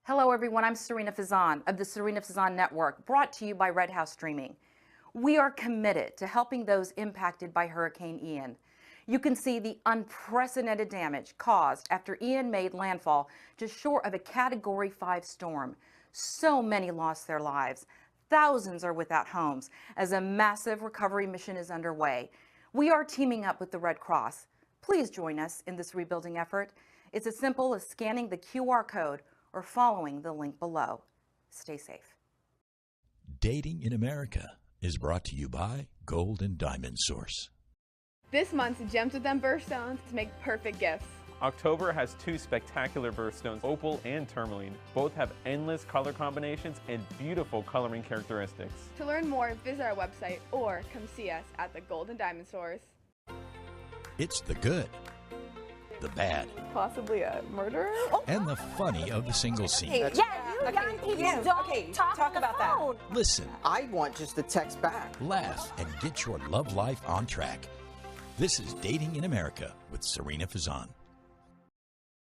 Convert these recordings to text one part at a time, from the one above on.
Hello, everyone. I'm Serena Fazan of the Serena Fazan Network, brought to you by Red House Streaming. We are committed to helping those impacted by Hurricane Ian. You can see the unprecedented damage caused after Ian made landfall just short of a Category 5 storm. So many lost their lives. Thousands are without homes as a massive recovery mission is underway. We are teaming up with the Red Cross. Please join us in this rebuilding effort. It's as simple as scanning the QR code or following the link below. Stay safe. Dating in America is brought to you by Gold and Diamond Source. This month's Gems with Them birthstones to make perfect gifts. October has two spectacular birthstones, opal and tourmaline. Both have endless color combinations and beautiful coloring characteristics. To learn more, visit our website or come see us at the Gold and Diamond Stores. It's the good, the bad, Possibly a murderer? and the funny of the single scene. Yeah, you young people don't talk about that. Listen, I want just the text back. laugh, and get your love life on track. This is Dating in America with Serena Fazan.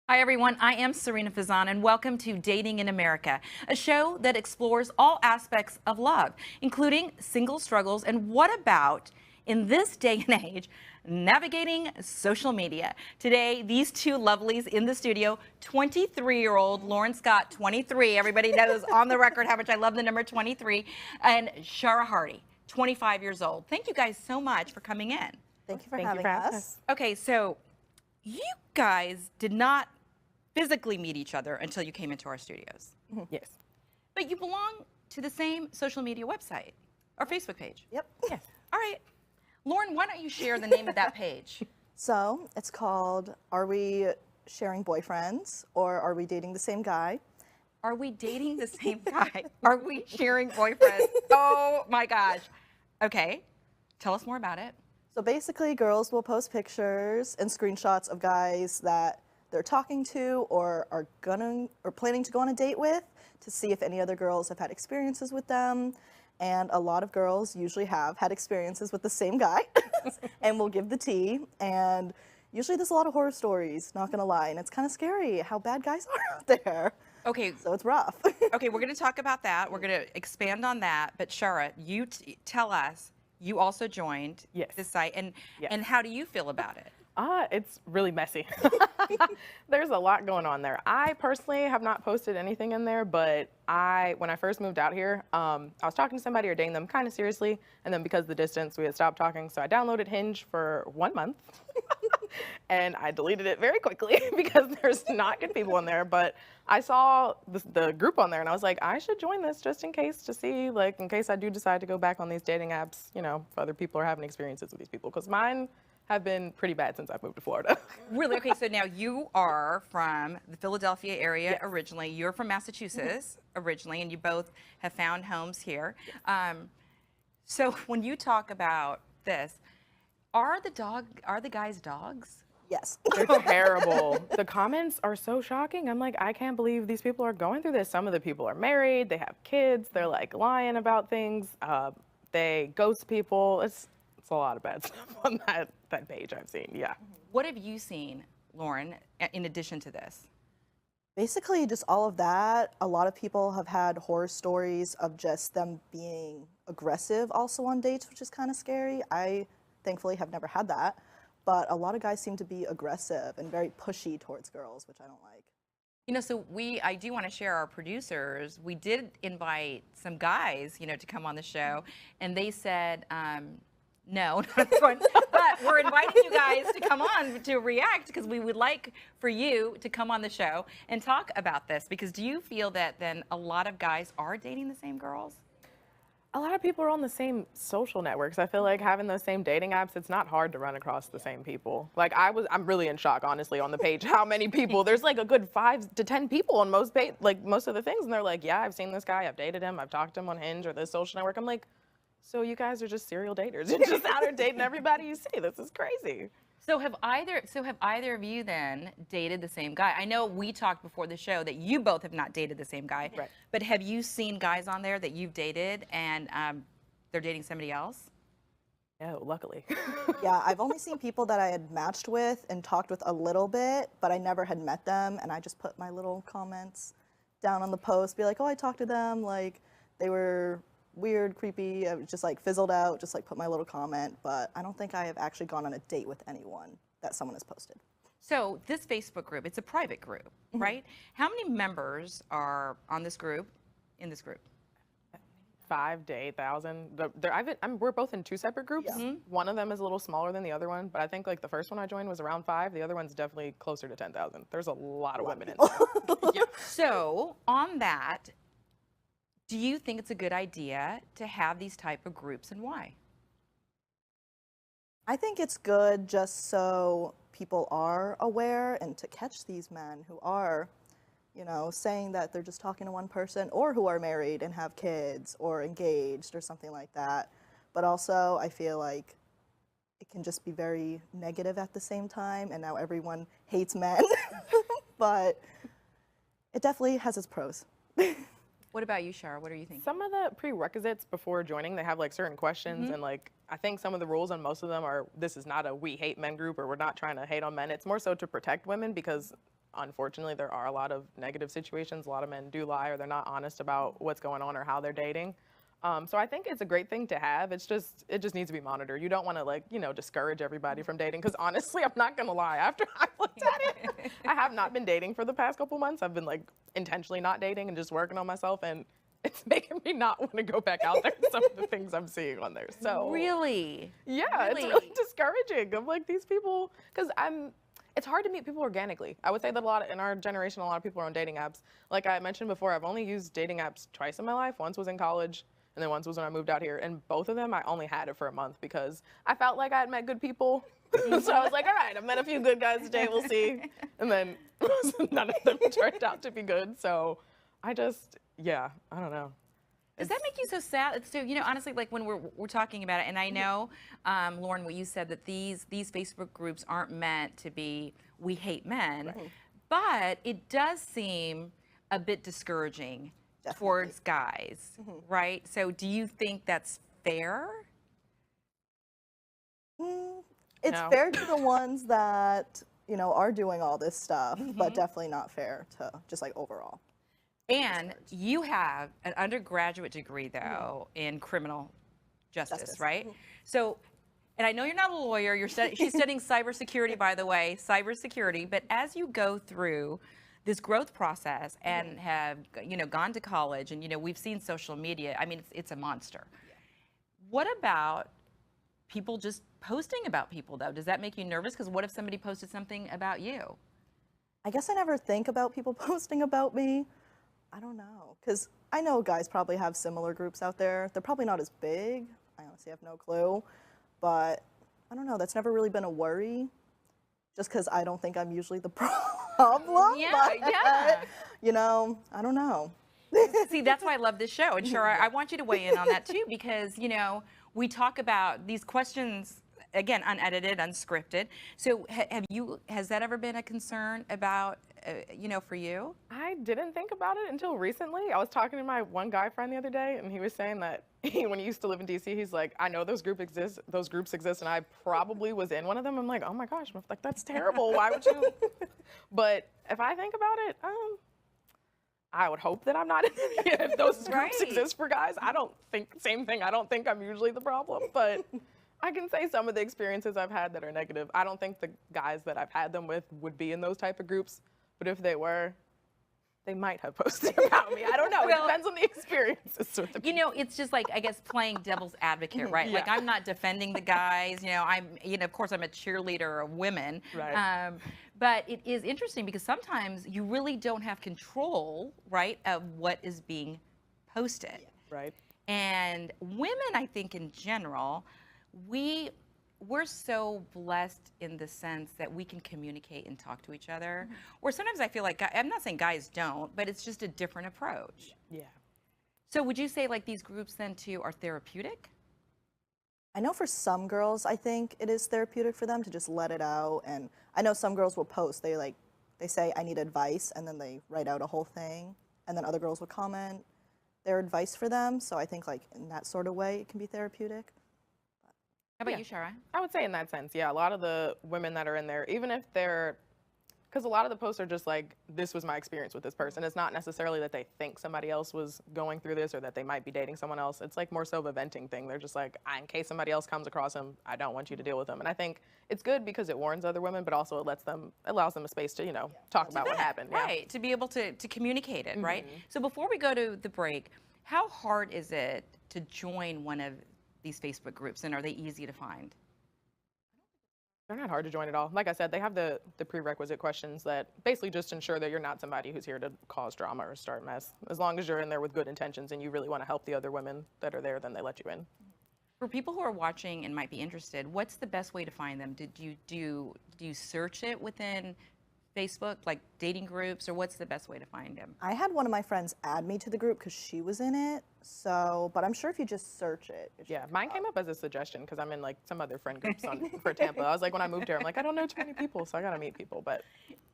Hi, everyone. I am Serena Fazan, and welcome to Dating in America, a show that explores all aspects of love, including single struggles and what about, in this day and age, navigating social media. Today, these two lovelies in the studio, 23-year-old Lauren Scott, 23. Everybody knows on the record how much I love the number 23. And Shara Hardy, 25 years old. Thank you guys so much for coming in. Thank you for having us. Okay, so you guys did not physically meet each other until you came into our studios. Yes. But you belong to the same social media website or Facebook page. Yep. Yes. All right. Lauren, why don't you share the name of that page? So it's called Are We Sharing Boyfriends or Are We Dating the Same Guy? Are we dating the same guy? Are we sharing boyfriends? Oh my gosh. Okay. Tell us more about it. So basically, girls will post pictures and screenshots of guys that they're talking to or are planning to go on a date with to see if any other girls have had experiences with them. And a lot of girls usually have had experiences with the same guy and will give the tea. And usually there's a lot of horror stories, not gonna lie. And it's kind of scary how bad guys are out there. Okay. So it's rough. Okay, we're going to talk about that. We're going to expand on that. But Shara, you tell us, you also joined this site. And how do you feel about it? It's really messy. There's a lot going on there. I personally have not posted anything in there, but when I first moved out here, I was talking to somebody or dating them kind of seriously, and then because of the distance, we had stopped talking. So I downloaded Hinge for 1 month, and I deleted it very quickly because there's not good people in there. But I saw the group on there, and I was like, I should join this just in case to see, like, in case I do decide to go back on these dating apps, you know, if other people are having experiences with these people, because mine have been pretty bad since I've moved to Florida. Really? Okay, so now you are from the Philadelphia area originally. You're from Massachusetts originally, and you both have found homes here. So when you talk about this, are the guys dogs? Yes. They're terrible. The comments are so shocking. I'm like, I can't believe these people are going through this. Some of the people are married, they have kids, they're like lying about things, they ghost people. It's a lot of bad stuff on that page I've seen, yeah. What have you seen, Lauren, in addition to this? Basically, just all of that. A lot of people have had horror stories of just them being aggressive also on dates, which is kind of scary. I thankfully have never had that, but a lot of guys seem to be aggressive and very pushy towards girls, which I don't like. You know, so I do want to share our producers. We did invite some guys, you know, to come on the show, and they said, no, not this one. But we're inviting you guys to come on to react because we would like for you to come on the show and talk about this. Because do you feel that then a lot of guys are dating the same girls? A lot of people are on the same social networks. I feel like having those same dating apps, it's not hard to run across the same people. Like I'm really in shock, honestly, on the page, how many people, there's like a good 5 to 10 people on most of the things. And they're like, yeah, I've seen this guy, I've dated him, I've talked to him on Hinge or this social network. I'm like, so you guys are just serial daters. You're just out there dating everybody you see. This is crazy. So have either of you then dated the same guy? I know we talked before the show that you both have not dated the same guy. Right. But have you seen guys on there that you've dated and they're dating somebody else? No, luckily. Yeah, I've only seen people that I had matched with and talked with a little bit, but I never had met them, and I just put my little comments down on the post, be like, oh, I talked to them, like they were weird, creepy. I was just like fizzled out, just like put my little comment. But I don't think I have actually gone on a date with anyone that someone has posted. So this Facebook group, it's a private group, right? How many members are on this group, in this group? 5 to 8,000. We're both in 2 separate groups. Yeah. One of them is a little smaller than the other one, but I think like the first one I joined was around 5. The other one's definitely closer to 10,000. There's a lot of women in there. Yeah. So on that, do you think it's a good idea to have these type of groups, and why? I think it's good just so people are aware and to catch these men who are, you know, saying that they're just talking to one person, or who are married and have kids or engaged or something like that. But also I feel like it can just be very negative at the same time, and now everyone hates men. But it definitely has its pros. What about you, Shara? What are you thinking? Some of the prerequisites before joining, they have like certain questions, and like I think some of the rules on most of them are, this is not a we hate men group, or we're not trying to hate on men. It's more so to protect women, because unfortunately there are a lot of negative situations. A lot of men do lie, or they're not honest about what's going on or how they're dating. So I think it's a great thing to have. It just needs to be monitored. You don't want to, like, you know, discourage everybody from dating, because honestly, I'm not gonna lie, after I looked at it, I have not been dating for the past couple months. I've been like intentionally not dating and just working on myself, and it's making me not want to go back out there with some of the things I'm seeing on there. So Really? yeah, Really? it's really discouraging. I'm like, these people, because it's hard to meet people organically. I would say that in our generation, a lot of people are on dating apps. Like I mentioned before, I've only used dating apps twice in my life. Once was in college, and then once was when I moved out here. And both of them, I only had it for a month because I felt like I had met good people. So I was like, all right, I've met a few good guys today, we'll see. And then none of them turned out to be good. So I don't know. Does that make you so sad? So, you know, honestly, like when we're talking about it, and I know, Lauren, what you said, that these Facebook groups aren't meant to be, we hate men, but it does seem a bit discouraging towards guys, right? So do you think that's fair? It's No. fair to the ones that, you know, are doing all this stuff, but definitely not fair to just like overall. And you have an undergraduate degree, though, in criminal justice, right? So, and I know you're not a lawyer. She's studying cybersecurity, by the way, cybersecurity. But as you go through this growth process and have, you know, gone to college, and, you know, we've seen social media. I mean, it's a monster. What about people just posting about people, though? Does that make you nervous? Because what if somebody posted something about you? I guess I never think about people posting about me. I don't know, because I know guys probably have similar groups out there. They're probably not as big. I honestly have no clue. But I don't know, that's never really been a worry, just because I don't think I'm usually the problem. Yeah. You know, I don't know. See, that's why I love this show. And sure, I want you to weigh in on that too, because, you know, we talk about these questions, again, unedited, unscripted. So has that ever been a concern about, you know, for you? I didn't think about it until recently. I was talking to my one guy friend the other day, and he was saying that when he used to live in DC, he's like, I know those groups exist, and I probably was in one of them. I'm like, oh my gosh, like that's terrible. Why would you? But if I think about it, I would hope that I'm not in any if those groups exist for guys. I don't think I'm usually the problem, but I can say some of the experiences I've had that are negative. I don't think the guys that I've had them with would be in those type of groups, but if they were, they might have posted about me. I don't know. It depends on the experiences. Sort of. You know, it's just like, I guess, playing devil's advocate, right? Yeah. Like, I'm not defending the guys. You know, of course, I'm a cheerleader of women. Right. But it is interesting because sometimes you really don't have control, right, of what is being posted. Yeah. Right. And women, I think, in general, we're so blessed in the sense that we can communicate and talk to each other. Or sometimes I feel like, I'm not saying guys don't, but it's just a different approach. Yeah. So would you say like these groups then too are therapeutic? I know for some girls, I think it is therapeutic for them to just let it out. And I know some girls will post, they say, I need advice, and then they write out a whole thing. And then other girls will comment their advice for them. So I think like in that sort of way, it can be therapeutic. How about you, Shara? I would say in that sense, yeah. A lot of the women that are in there, even if they're Because a lot of the posts are just like, this was my experience with this person. It's not necessarily that they think somebody else was going through this or that they might be dating someone else. It's like more so of a venting thing. They're just like, in case somebody else comes across him, I don't want you to deal with him. And I think it's good because it warns other women, but also it allows them a space to, talk about what happened. Right, to be able to communicate it, right? So before we go to the break, how hard is it to join one of these Facebook groups, and are they easy to find? They're not hard to join at all. Like I said, they have the prerequisite questions that basically just ensure that you're not somebody who's here to cause drama or start mess. As long as you're in there with good intentions and you really want to help the other women that are there, then they let you in. For people who are watching and might be interested, what's the best way to find them? Do you search it within Facebook, like dating groups, or what's the best way to find them? I had one of my friends add me to the group because she was in it. So, but I'm sure if you just search it. Yeah, mine came up as a suggestion because I'm in like some other friend groups for Tampa. I was like, when I moved here, I'm like, I don't know too many people, so I gotta meet people. But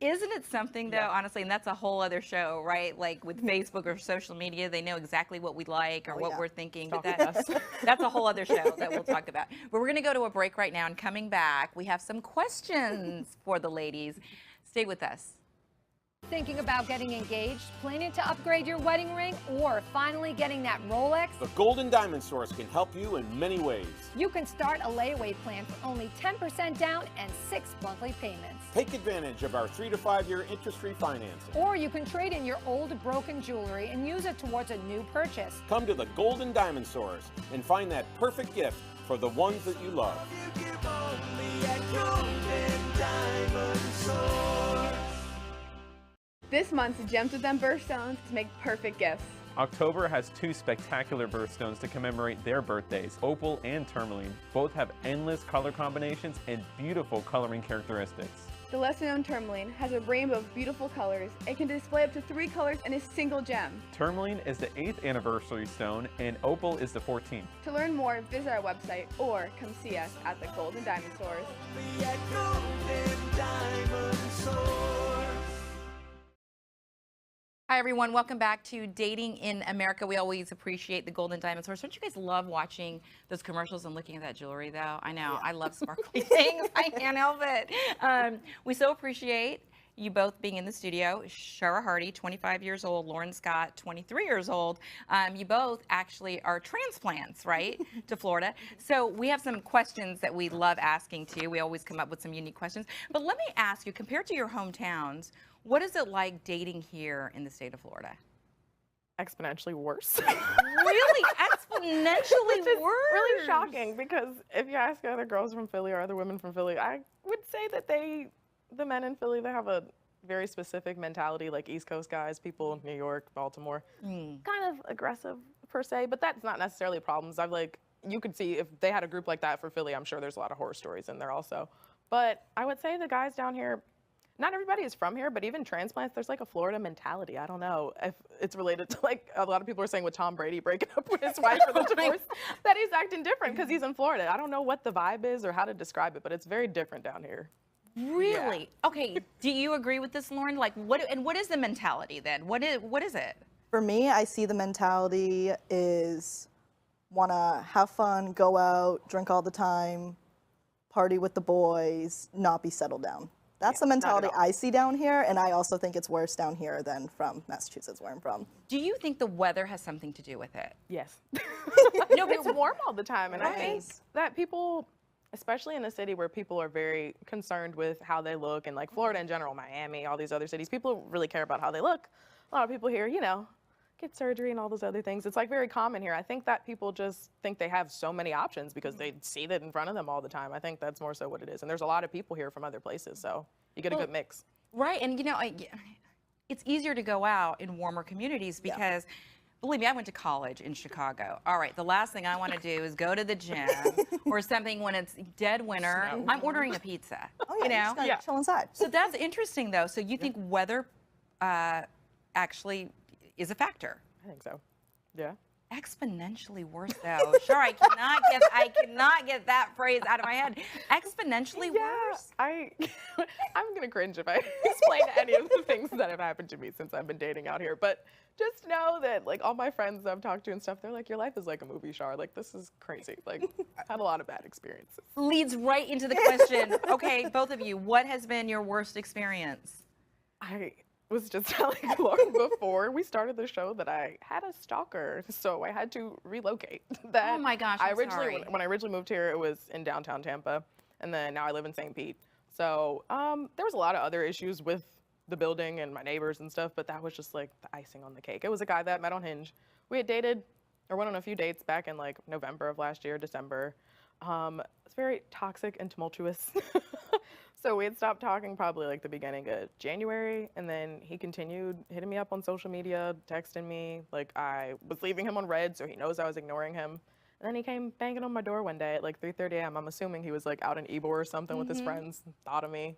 isn't it something though, honestly, and that's a whole other show, right? Like with Facebook or social media, they know exactly what we like or what we're thinking. But that's a whole other show that we'll talk about. But we're gonna go to a break right now, and coming back, we have some questions for the ladies. Stay with us. Thinking about getting engaged, planning to upgrade your wedding ring, or finally getting that Rolex? The Golden Diamond Source can help you in many ways. You can start a layaway plan for only 10% down and 6 monthly payments. Take advantage of our 3 to 5 year interest-free financing. Or you can trade in your old broken jewelry and use it towards a new purchase. Come to the Golden Diamond Source and find that perfect gift for the ones that you love. This month's Gems with Them birthstones make perfect gifts. October has 2 spectacular birthstones to commemorate their birthdays. Opal and tourmaline both have endless color combinations and beautiful coloring characteristics. The lesser-known tourmaline has a rainbow of beautiful colors. It can display up to 3 colors in a single gem. Tourmaline is the 8th anniversary stone, and opal is the 14th. To learn more, visit our website or come see us at the Golden Diamond Source. Hi, everyone. Welcome back to Dating in America. We always appreciate the Golden Diamond Source. Don't you guys love watching those commercials and looking at that jewelry, though? I know. I love sparkly things. I can't help it. We so appreciate you both being in the studio. Shara Hardy, 25 years old. Lauren Scott, 23 years old. You both actually are transplants, right, to Florida. So we have some questions that we love asking to you. We always come up with some unique questions. But let me ask you, compared to your hometowns, what is it like dating here in the state of Florida? Exponentially worse. Really? Exponentially worse? Really shocking, because if you ask other girls from Philly or other women from Philly, I would say that the men in Philly, they have a very specific mentality, like East Coast guys, people in New York, Baltimore, kind of aggressive per se, but that's not necessarily problems. You could see if they had a group like that for Philly, I'm sure there's a lot of horror stories in there also. But I would say the guys down here, not everybody is from here, but even transplants, there's like a Florida mentality. I don't know if it's related to, like, a lot of people are saying with Tom Brady breaking up with his wife for the divorce, that he's acting different because he's in Florida. I don't know what the vibe is or how to describe it, but it's very different down here. Really? Yeah. Okay. Do you agree with this, Lauren? Like, what is the mentality then? What is it? For me, I see the mentality is want to have fun, go out, drink all the time, party with the boys, not be settled down. That's the mentality I see down here, and I also think it's worse down here than from Massachusetts, where I'm from. Do you think the weather has something to do with it? Yes. No, but it's warm all the time, and I think that people, especially in a city where people are very concerned with how they look, and like Florida in general, Miami, all these other cities, people really care about how they look. A lot of people here, get surgery and all those other things. It's like very common here. I think that people just think they have so many options because they see that in front of them all the time. I think that's more so what it is. And there's a lot of people here from other places, so you get a good mix. Right, and it's easier to go out in warmer communities because, believe me, I went to college in Chicago. All right, the last thing I want to do is go to the gym or something when it's dead winter. I'm ordering a pizza. Oh, yeah, you just chill inside. So that's interesting, though. So you think weather actually is a factor? I think so. Yeah. Exponentially worse, though. Sure, I cannot get that phrase out of my head. Exponentially worse? I'm gonna cringe if I explain any of the things that have happened to me since I've been dating out here. But just know that, like, all my friends I've talked to and stuff, they're like, your life is like a movie, Char. Like, this is crazy. Like, I've had a lot of bad experiences. Leads right into the question. Okay, both of you, what has been your worst experience? I was just telling Lauren before we started the show that I had a stalker, so I had to relocate. That Oh my gosh, I I'm originally, sorry. when I originally moved here, it was in downtown Tampa, and then now I live in St. Pete. So there was a lot of other issues with the building and my neighbors and stuff, but that was just like the icing on the cake. It was a guy that I met on Hinge. We had dated or went on a few dates back in like November of last year, December. It's very toxic and tumultuous. So we had stopped talking probably like the beginning of January, and then he continued hitting me up on social media, texting me. Like I was leaving him on red, so he knows I was ignoring him. And then he came banging on my door one day at like 3:30 a.m. I'm assuming he was like out in Ybor or something with his friends, thought of me.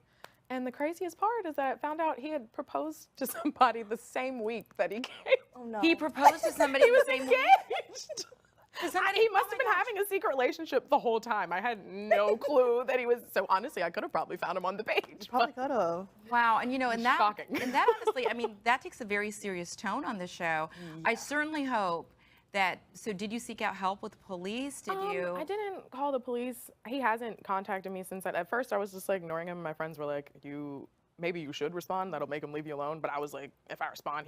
And the craziest part is that I found out he had proposed to somebody the same week that he came. Oh no. He proposed to somebody He was the same engaged. To somebody, He must have been having a secret relationship the whole time. I had no clue that he was. So honestly, I could have probably found him on the page. Probably could have. Wow, and you know, and that, Shocking. and that honestly, I mean, that takes a very serious tone on the show. I certainly hope that. So, did you seek out help with the police? Did you? I didn't call the police. He hasn't contacted me since that. At first, I was just like ignoring him. My friends were like, maybe you should respond. That'll make him leave you alone. But I was like, if I respond,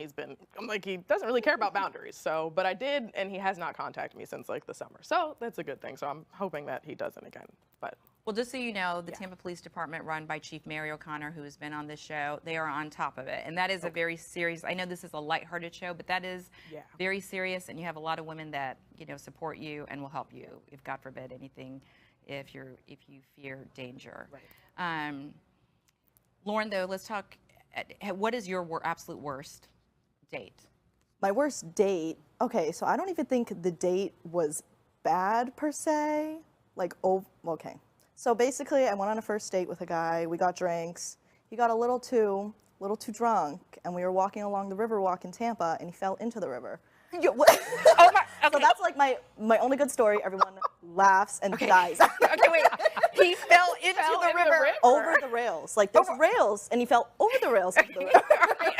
I'm like, he doesn't really care about boundaries. So, but I did, and he has not contacted me since like the summer. So that's a good thing. So I'm hoping that he doesn't again. But Well, just so you know, the Tampa Police Department, run by Chief Mary O'Connor, who has been on this show, they are on top of it. And that is a very serious, I know this is a lighthearted show, but that is very serious. And you have a lot of women that, you know, support you and will help you if, God forbid, anything, if you fear danger. Right. Lauren, though, let's talk, what is your absolute worst date? My worst date, okay, so I don't even think the date was bad per se. Like, oh, okay. So basically, I went on a first date with a guy. We got drinks. He got a little too drunk, and we were walking along the river walk in Tampa, and he fell into the river. Oh my, okay. So that's like my only good story. Everyone laughs and dies. Okay, wait. He fell into the river. Over the rails. Like, there's rails, and he fell over the rails into the river.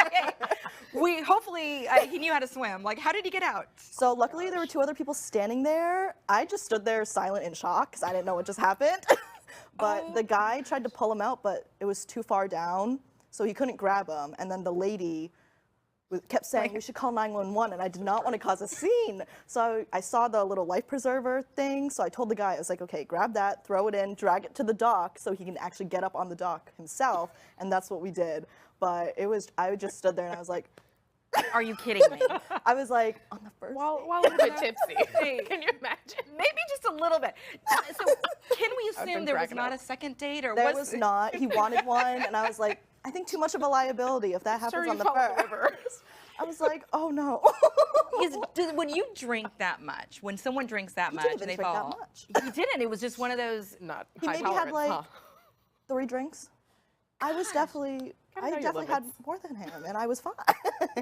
Okay. Hopefully, he knew how to swim. Like, how did he get out? So luckily, there were two other people standing there. I just stood there silent in shock because I didn't know what just happened. But the guy tried to pull him out, but it was too far down, so he couldn't grab him. And then the lady kept saying, we should call 911, and I did not want to cause a scene. So I saw the little life preserver thing, so I told the guy, I was like, okay, grab that, throw it in, drag it to the dock so he can actually get up on the dock himself, and that's what we did. But I just stood there and I was like, are you kidding me? I was like, on the first while a little bit tipsy. Can you imagine? Maybe just a little bit. So can we assume there was not a second date, or there was not? He wanted one, and I was like, I think too much of a liability if that happens on the first. I was like, oh no. When you drink that much, when someone drinks that much, didn't and they drink fall. that much. He didn't. It was just one of those. Not He high maybe tolerance, had like huh? 3 drinks. I definitely had more than him, and I was fine.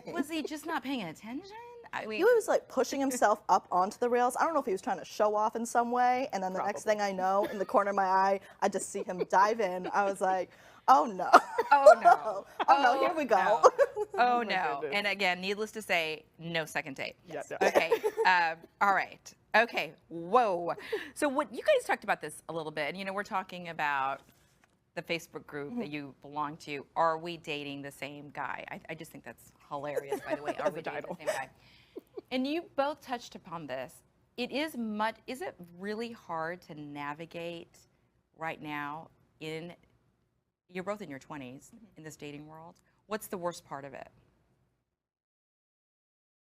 Was he just not paying attention? I mean, He was like pushing himself up onto the rails. I don't know if he was trying to show off in some way, and then the next thing I know, in the corner of my eye, I just see him dive in. I was like, oh no. Oh no. Oh no, here we go. No. Oh my no. goodness. And again, needless to say, no second date. Yes. Okay. All right. Okay. Whoa. So what you guys talked about this a little bit, and you know, we're talking about the Facebook group that you belong to. Are we dating the same guy? I just think that's hilarious, by the way. Are we dating the same guy? And you both touched upon this. Is it really hard to navigate right now you're both in your 20s in this dating world? What's the worst part of it?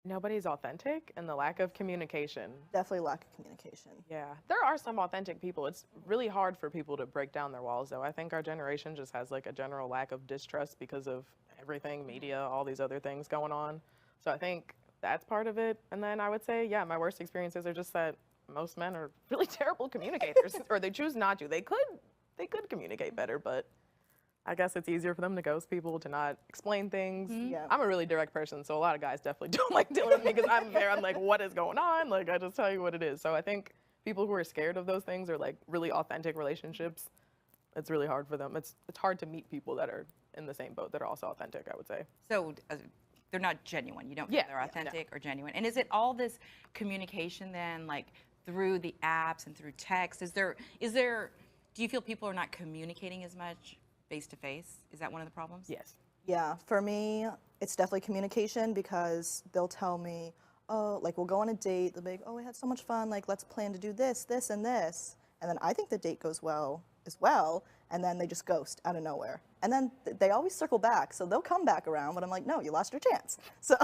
Nobody's authentic, and the lack of communication. Definitely lack of communication. Yeah, there are some authentic people. It's really hard for people to break down their walls, though. I think our generation just has like a general lack of distrust because of everything, media, all these other things going on. So I think that's part of it. And then I would say, yeah, my worst experiences are just that most men are really terrible communicators, or they choose not to. They could communicate better, but I guess it's easier for them to ghost people, to not explain things. Yeah. I'm a really direct person, so a lot of guys definitely don't like dealing with me because I'm there. I'm like, what is going on? Like, I just tell you what it is. So I think people who are scared of those things, or like really authentic relationships, it's really hard for them. It's hard to meet people that are in the same boat that are also authentic, I would say. So they're not genuine. You don't think they're authentic or genuine. And is it all this communication then, like through the apps and through text? Do you feel people are not communicating as much face to face? Is that one of the problems? Yes. Yeah, for me, it's definitely communication because they'll tell me, oh, like we'll go on a date, they'll be like, oh, we had so much fun, like let's plan to do this, this, and this. And then I think the date goes well as well, and then they just ghost out of nowhere. And then they always circle back, so they'll come back around, but I'm like, no, you lost your chance. So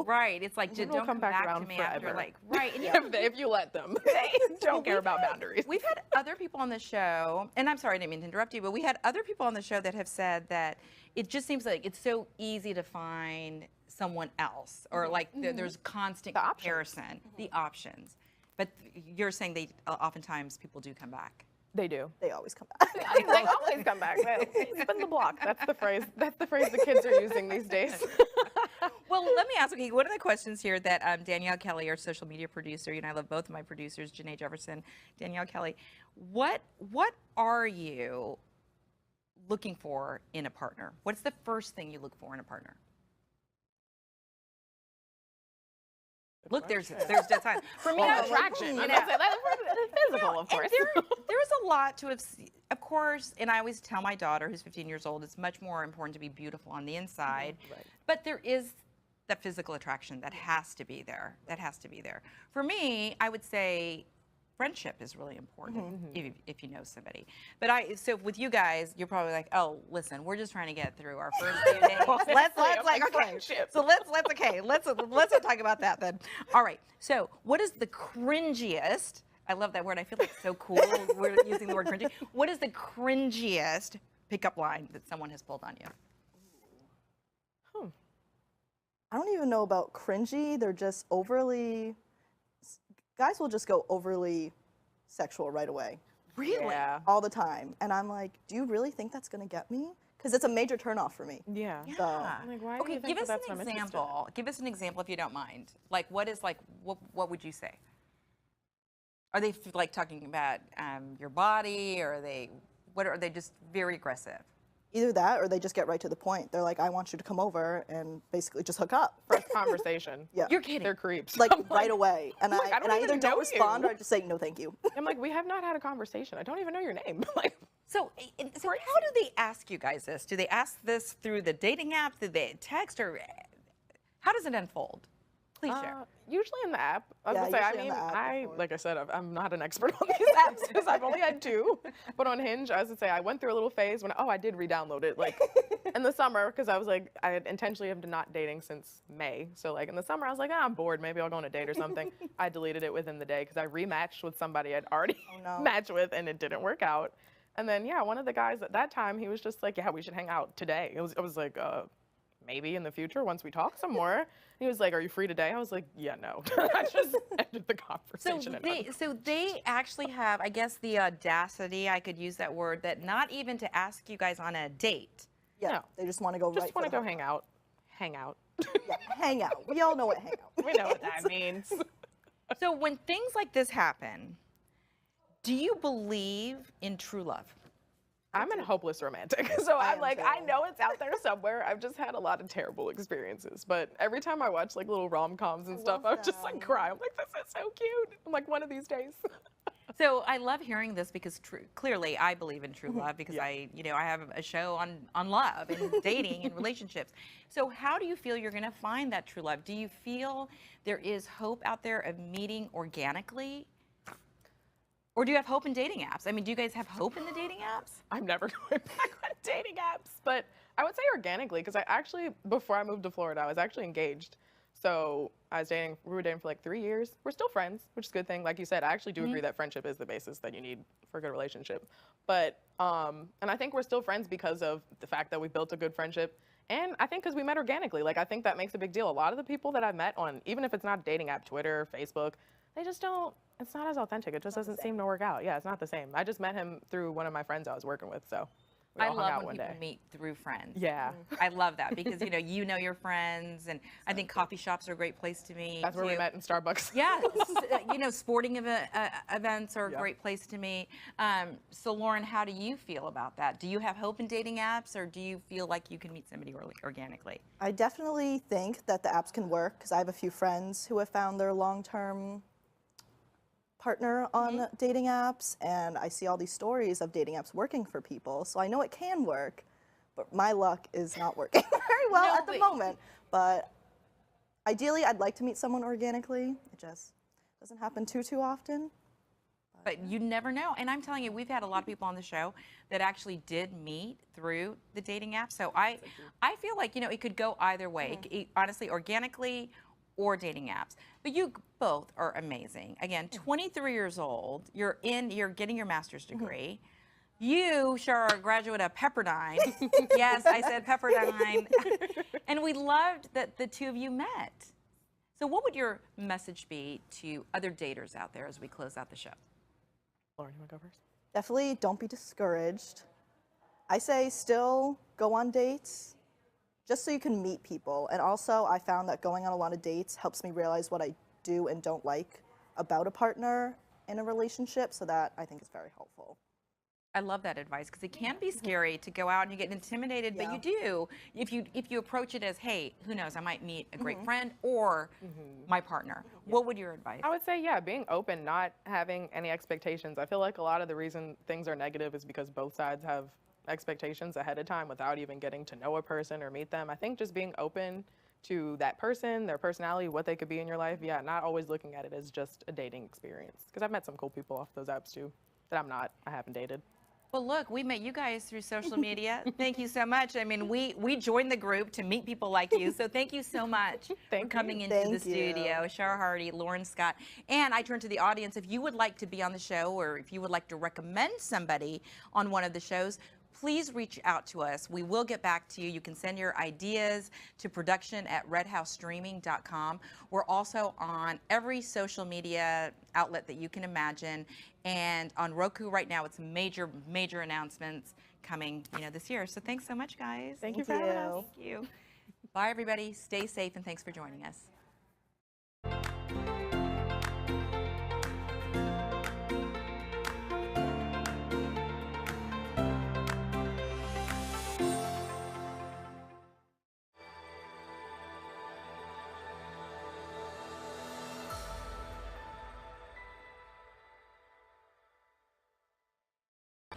Right. It's like, Women don't will come back to around me after, forever. like, right. And If you let them. They don't care about boundaries. We've had other people on the show, and I'm sorry, I didn't mean to interrupt you, but we had other people on the show that have said that it just seems like it's so easy to find someone else, or like there's constant comparison, the options. But you're saying they oftentimes people do come back. They do. they always come back. They always come back. Spin the block. That's the phrase. That's the phrase the kids are using these days. Well, let me ask, okay, one of the questions here that Danielle Kelly, our social media producer, you and I love both of my producers, Janae Jefferson, Danielle Kelly, what are you looking for in a partner? What's the first thing you look for in a partner? Look, there's that time. For me, Attraction. you know, That's physical, of course. there's a lot to have, of course, and I always tell my daughter, who's 15 years old, it's much more important to be beautiful on the inside. Right. But there is that physical attraction that has to be there. That has to be there. For me, I would say friendship is really important if you know somebody. But so with you guys, you're probably like, oh, listen, we're just trying to get through our first few days. let's like, okay. Friendship. So let's not talk about that then. All right. So what is the cringiest? I love that word. I feel like it's so cool. We're using the word cringy. What is the cringiest pickup line that someone has pulled on you? I don't even know about cringy. They're just overly, guys will just go overly sexual right away. Really? Yeah. All the time. And I'm like, do you really think that's going to get me? Because it's a major turnoff for me. Yeah. So, I'm like, why do Okay, you think give us that's an what I'm interested example. Give us an example if you don't mind. Like, what is like, what would you say? Are they like talking about your body, or are they just very aggressive? either that or they just get right to the point. They're like, I want you to come over and basically just hook up. First conversation. Yeah. You're kidding. They're creeps. Like right away. And like, I don't I even either don't know respond you. or I just say, no, thank you. I'm like, we have not had a conversation. I don't even know your name. Like, So how do they ask you guys this? Do they ask this through the dating app? Do they text, or how does it unfold? Please share. usually in the app. I was Yeah, gonna say, I usually in mean, the app before. like I said, I'm not an expert on these apps because I've only had 2. But on Hinge, I was gonna say, I went through a little phase when, I did re-download it, like in the summer, because I was like, I had intentionally have been not dating since May. So like in the summer, I was like, I'm bored, maybe I'll go on a date or something. I deleted it within the day because I rematched with somebody I'd already matched with, and it didn't work out. And then, yeah, one of the guys at that time, he was just like, yeah, we should hang out today. I was like, maybe in the future once we talk some more. He was like, are you free today? I was like, yeah, no. I just ended the conversation. So they actually have, I guess, the audacity, I could use that word, that not even to ask you guys on a date. Yeah, No. they just want to go just right want to for go the hang out. Hang out. Yeah, hang out. We all know what hang out. We know what that means. So when things like this happen, do you believe in true love? I'm a hopeless romantic. So I'm am like, too. I know it's out there somewhere. I've just had a lot of terrible experiences. But every time I watch like little rom-coms and stuff, love I'm just like them. cry. I'm like, this is so cute. I'm like, one of these days. So I love hearing this because clearly I believe in true love because I have a show on love and dating and relationships. So how do you feel you're going to find that true love? Do you feel there is hope out there of meeting organically? Or do you have hope in dating apps? I mean, do you guys have hope in the dating apps? I'm never going back on dating apps. But I would say organically, because I actually, before I moved to Florida, I was actually engaged. So we were dating for like 3 years. We're still friends, which is a good thing. Like you said, I actually do agree that friendship is the basis that you need for a good relationship. But, and I think we're still friends because of the fact that we built a good friendship. And I think because we met organically. Like, I think that makes a big deal. A lot of the people that I've met on, even if it's not a dating app, Twitter, Facebook, they just don't, it's not as authentic. It just doesn't seem to work out. Yeah, it's not the same. I just met him through one of my friends I was working with, so we all hung love out when one people day. meet through friends. Yeah. I love that because you know your friends, and I think coffee shops are a great place to meet. That's where we too. met in Starbucks. Yeah, sporting events are a great place to meet. So Lauren, how do you feel about that? Do you have hope in dating apps, or do you feel like you can meet somebody organically? I definitely think that the apps can work because I have a few friends who have found their long-term partner on dating apps, and I see all these stories of dating apps working for people, so I know it can work. but my luck is not working very well No, at the but- moment. But ideally, I'd like to meet someone organically. It just doesn't happen too often. But you never know. And I'm telling you, we've had a lot of people on the show that actually did meet through the dating app. So I feel like, you know, it could go either way. Honestly, organically or dating apps. But you both are amazing. Again, 23 years old, you're getting your master's degree. You sure are a graduate of Pepperdine. Yes, I said Pepperdine. And we loved that the two of you met. So what would your message be to other daters out there as we close out the show? Lauren, you want to go first? Definitely don't be discouraged. I say still go on dates just so you can meet people. And also I found that going on a lot of dates helps me realize what I do and don't like about a partner in a relationship. So that I think is very helpful. I love that advice because it can be scary to go out and you get intimidated, but you do if you approach it as, hey, who knows, I might meet a great friend or my partner. What would your advice? I would say, yeah, being open, not having any expectations. I feel like a lot of the reason things are negative is because both sides have expectations ahead of time without even getting to know a person or meet them. I think just being open to that person, their personality, what they could be in your life. Yeah, not always looking at it as just a dating experience. Because I've met some cool people off those apps too that I haven't dated. Well, look, we met you guys through social media. Thank you so much. I mean, we joined the group to meet people like you. So thank you so much for coming into the studio. Shara Hardy, Lauren Scott. And I turn to the audience. If you would like to be on the show or if you would like to recommend somebody on one of the shows, please reach out to us. We will get back to you. You can send your ideas to production@redhousestreaming.com. We're also on every social media outlet that you can imagine. And on Roku right now, it's major announcements coming, this year. So thanks so much, guys. Thank you for having us. Thank you. Bye, everybody. Stay safe, and thanks for joining us.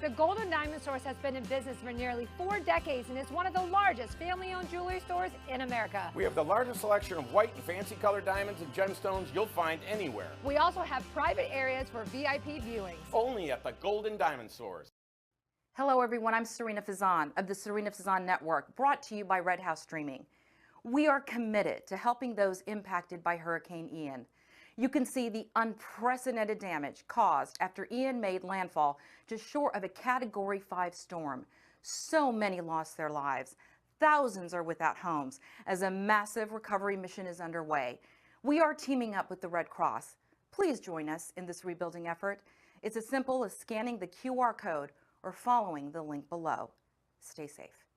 The Golden Diamond Source has been in business for nearly 4 decades and is one of the largest family-owned jewelry stores in America. We have the largest selection of white and fancy colored diamonds and gemstones you'll find anywhere. We also have private areas for VIP viewings. Only at the Golden Diamond Source. Hello, everyone. I'm Serena Fazan of the Serena Fazan Network, brought to you by Red House Streaming. We are committed to helping those impacted by Hurricane Ian. You can see the unprecedented damage caused after Ian made landfall just short of a Category 5 storm. So many lost their lives. Thousands are without homes as a massive recovery mission is underway. We are teaming up with the Red Cross. Please join us in this rebuilding effort. It's as simple as scanning the QR code or following the link below. Stay safe.